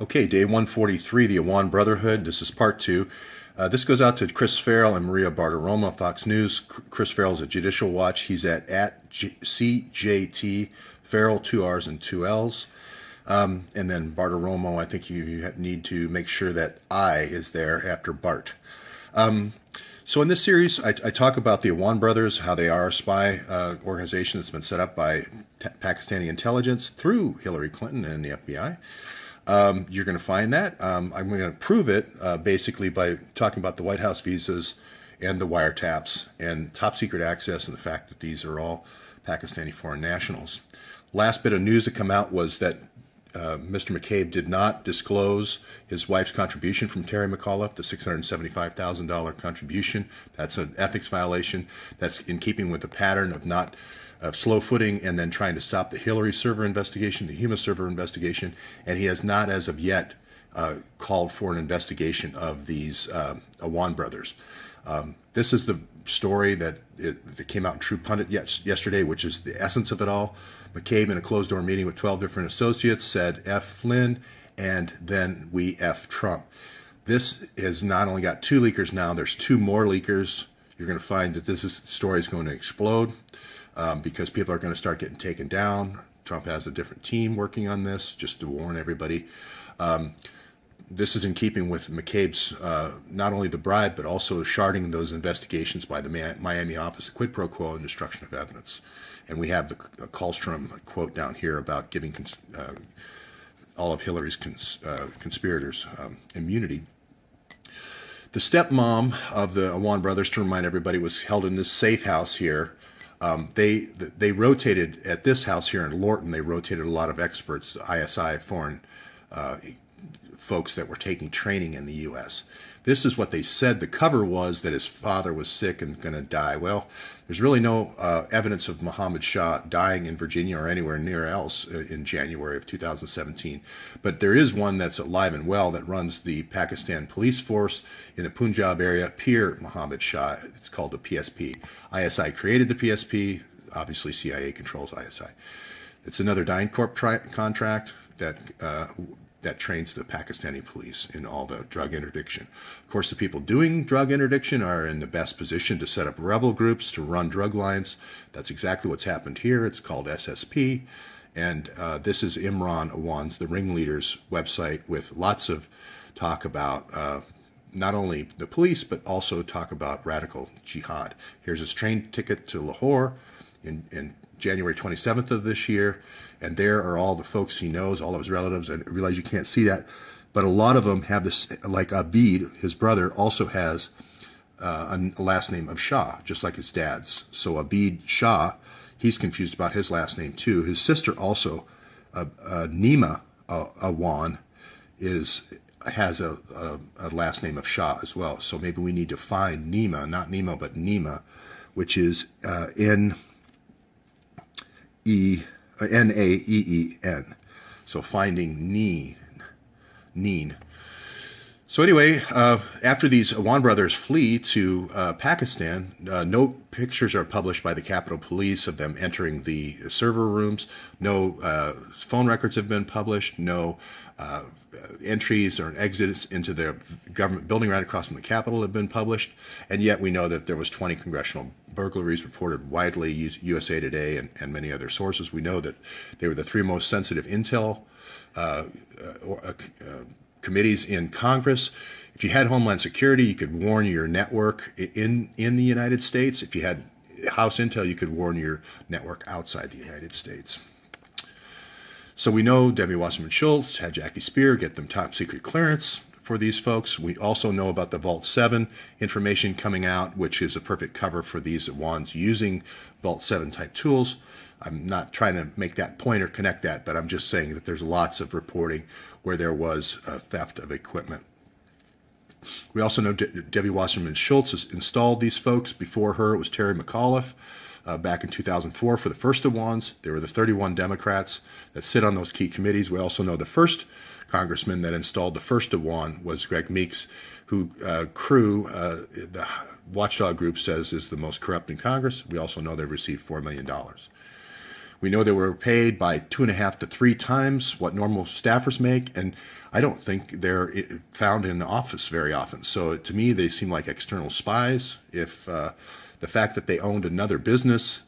Okay, day 143, the Awan Brotherhood. This is part two. This goes out to Chris Farrell and Maria Bartiromo, Fox News. Chris Farrell is at Judicial Watch. He's at CJT Farrell, 2 R's and 2 L's. And then Bartiromo, I think you need to make sure that I is there after Bart. So in this series, I talk about the Awan brothers, how they are a spy organization that's been set up by Pakistani intelligence through Hillary Clinton and the FBI. You're going to find that. I'm going to prove it basically by talking about the White House visas and the wiretaps and top secret access and the fact that these are all Pakistani foreign nationals. Last bit of news to come out was that Mr. McCabe did not disclose his wife's contribution from Terry McAuliffe, the $675,000 contribution. That's an ethics violation. That's in keeping with the pattern of slow footing and then trying to stop the Hillary server investigation, the Huma server investigation, and he has not as of yet called for an investigation of these Awan brothers. This is the story that came out in True Pundit yesterday, which is the essence of it all. McCabe, in a closed-door meeting with 12 different associates, said F. Flynn, and then we F. Trump. This has not only got 2 leakers now, there's 2 more leakers. You're going to find that this story is going to explode because people are going to start getting taken down. Trump has a different team working on this, just to warn everybody. This is in keeping with McCabe's not only the bribe, but also sharding those investigations by the Miami office, a quid pro quo and destruction of evidence. And we have the Kallstrom quote down here about giving all of Hillary's conspirators immunity. The stepmom of the Awan brothers, to remind everybody, was held in this safe house here. They rotated at this house here in Lorton. They rotated a lot of experts, ISI foreign folks that were taking training in the U.S. This is what they said. The cover was that his father was sick and going to die. Well, there's really no evidence of Mohammed Shah dying in Virginia or anywhere near else in January of 2017. But there is one that's alive and well that runs the Pakistan police force in the Punjab area, Pir Mohammed Shah. It's called the PSP. ISI created the PSP. Obviously, CIA controls ISI. It's another DynCorp contract that trains the Pakistani police in all the drug interdiction. Of course, the people doing drug interdiction are in the best position to set up rebel groups to run drug lines. That's exactly what's happened here. It's called SSP. And this is Imran Awan's, the ringleader's website, with lots of talk about not only the police, but also talk about radical jihad. Here's his train ticket to Lahore in January 27th of this year. And there are all the folks he knows, all of his relatives. I realize you can't see that, but a lot of them have this, like Abid, his brother, also has a last name of Shah, just like his dad's. So Abid Shah, he's confused about his last name too. His sister also, Nima Awan, has a last name of Shah as well. So maybe we need to find Nima, not Nemo, but Nima, which is Naeen. So finding Neen. So anyway, after these Awan brothers flee to Pakistan, no pictures are published by the Capitol Police of them entering the server rooms. No phone records have been published. No entries or exits into the government building right across from the Capitol have been published. And yet we know that there was 20 congressional burglaries reported widely, USA Today and many other sources. We know that they were the 3 most sensitive intel committees in Congress. If you had Homeland Security, you could warn your network in the United States. If you had House Intel, you could warn your network outside the United States. So we know Debbie Wasserman Schultz had Jackie Spear get them top secret clearance for these folks. We also know about the Vault 7 information coming out, which is a perfect cover for these Awans using Vault 7 type tools. I'm not trying to make that point or connect that, but I'm just saying that there's lots of reporting where there was theft of equipment. We also know Debbie Wasserman Schultz has installed these folks. Before her, it was Terry McAuliffe. Back in 2004 for the first Awans. There were the 31 Democrats that sit on those key committees. We also know the first congressman that installed the first Awan was Greg Meeks, who the watchdog group says is the most corrupt in Congress. We also know they've received $4 million. We know they were paid by 2.5 to 3 times what normal staffers make, and I don't think they're found in the office very often. So to me, they seem like external spies. If the fact that they owned another business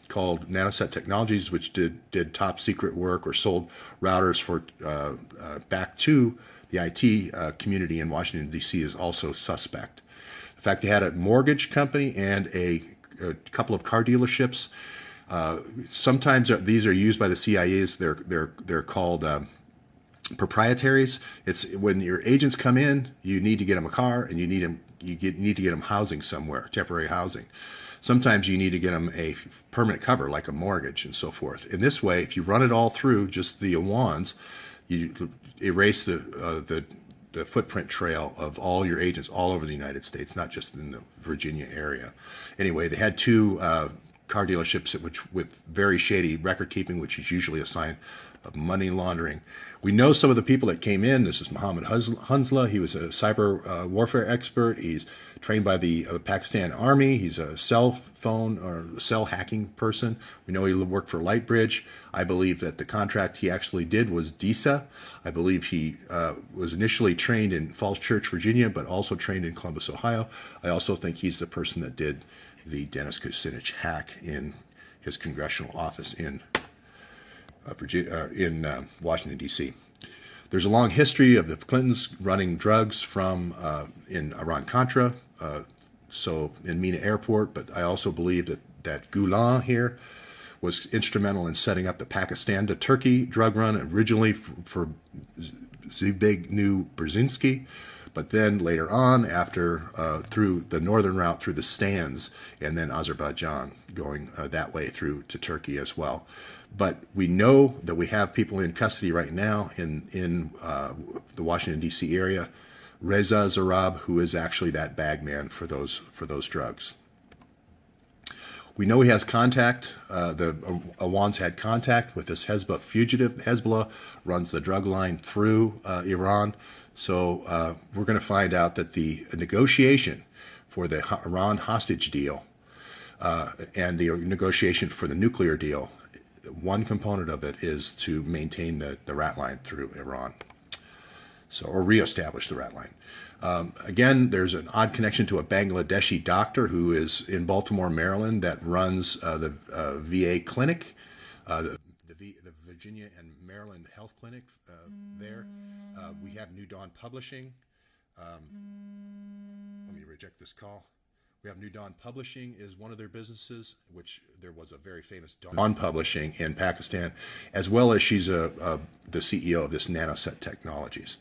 called Nanoset Technologies, which did top secret work or sold routers for back to the IT community in Washington, D.C. is also suspect. The fact they had a mortgage company and a couple of car dealerships. Sometimes these are used by the CIAs. They're called proprietaries. It's when your agents come in, you need to get them a car, and you need to get them housing somewhere, temporary housing. Sometimes you need to get them a permanent cover, like a mortgage and so forth. In this way, if you run it all through just the Awans, you erase the footprint trail of all your agents all over the United States, not just in the Virginia area. Anyway, they had 2 car dealerships with very shady record keeping, which is usually a sign of money laundering. We know some of the people that came in. This is Mohammed Hunsla. He was a cyber warfare expert. He's trained by the Pakistan Army. He's a cell phone or cell hacking person. We know he worked for Lightbridge. I believe that the contract he actually did was DISA. I believe he was initially trained in Falls Church, Virginia, but also trained in Columbus, Ohio. I also think he's the person that did the Dennis Kucinich hack in his congressional office in Washington, D.C. There's a long history of the Clintons running drugs from in Iran-Contra, so in Mina Airport, but I also believe that Gulen here was instrumental in setting up the Pakistan to Turkey drug run, originally for Zbigniew Brzezinski, but then later on, after through the northern route through the Stans, and then Azerbaijan, going that way through to Turkey as well. But we know that we have people in custody right now in the Washington, D.C. area. Reza Zarab, who is actually that bag man for those drugs. We know he has contact. The Awans had contact with this Hezbollah fugitive. Hezbollah runs the drug line through Iran. So we're going to find out that the negotiation for the Iran hostage deal and the negotiation for the nuclear deal, one component of it is to maintain the rat line through Iran, or reestablish the rat line. Again, there's an odd connection to a Bangladeshi doctor who is in Baltimore, Maryland, that runs the VA clinic, the Virginia and Maryland Health Clinic there. We have New Dawn Publishing. Let me reject this call. We have New Dawn Publishing is one of their businesses, which there was a very famous Dawn Publishing in Pakistan, as well as she's the CEO of this Nanoset Technologies.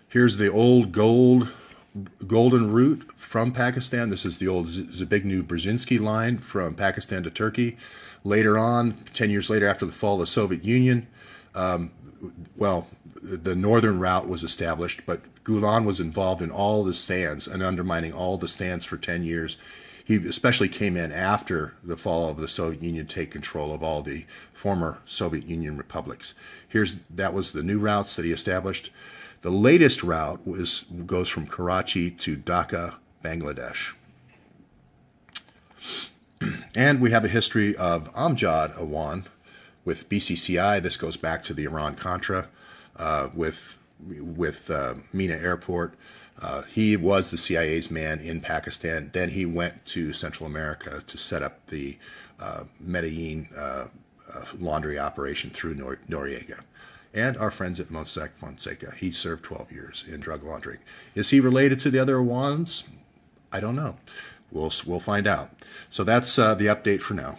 Here's the old golden route from Pakistan. This is the old Zbigniew Brzezinski line from Pakistan to Turkey. Later on, 10 years later, after the fall of the Soviet Union, the northern route was established, but Gulen was involved in all the stands and undermining all the stands for 10 years. He especially came in after the fall of the Soviet Union to take control of all the former Soviet Union republics. That was the new routes that he established. The latest route goes from Karachi to Dhaka, Bangladesh. And we have a history of Amjad Awan with BCCI. This goes back to the Iran-Contra with Mina Airport. He was the CIA's man in Pakistan. Then he went to Central America to set up the Medellin laundry operation through Noriega. And our friends at Mossack Fonseca. He served 12 years in drug laundering. Is he related to the other Awans? I don't know. We'll find out. So that's the update for now.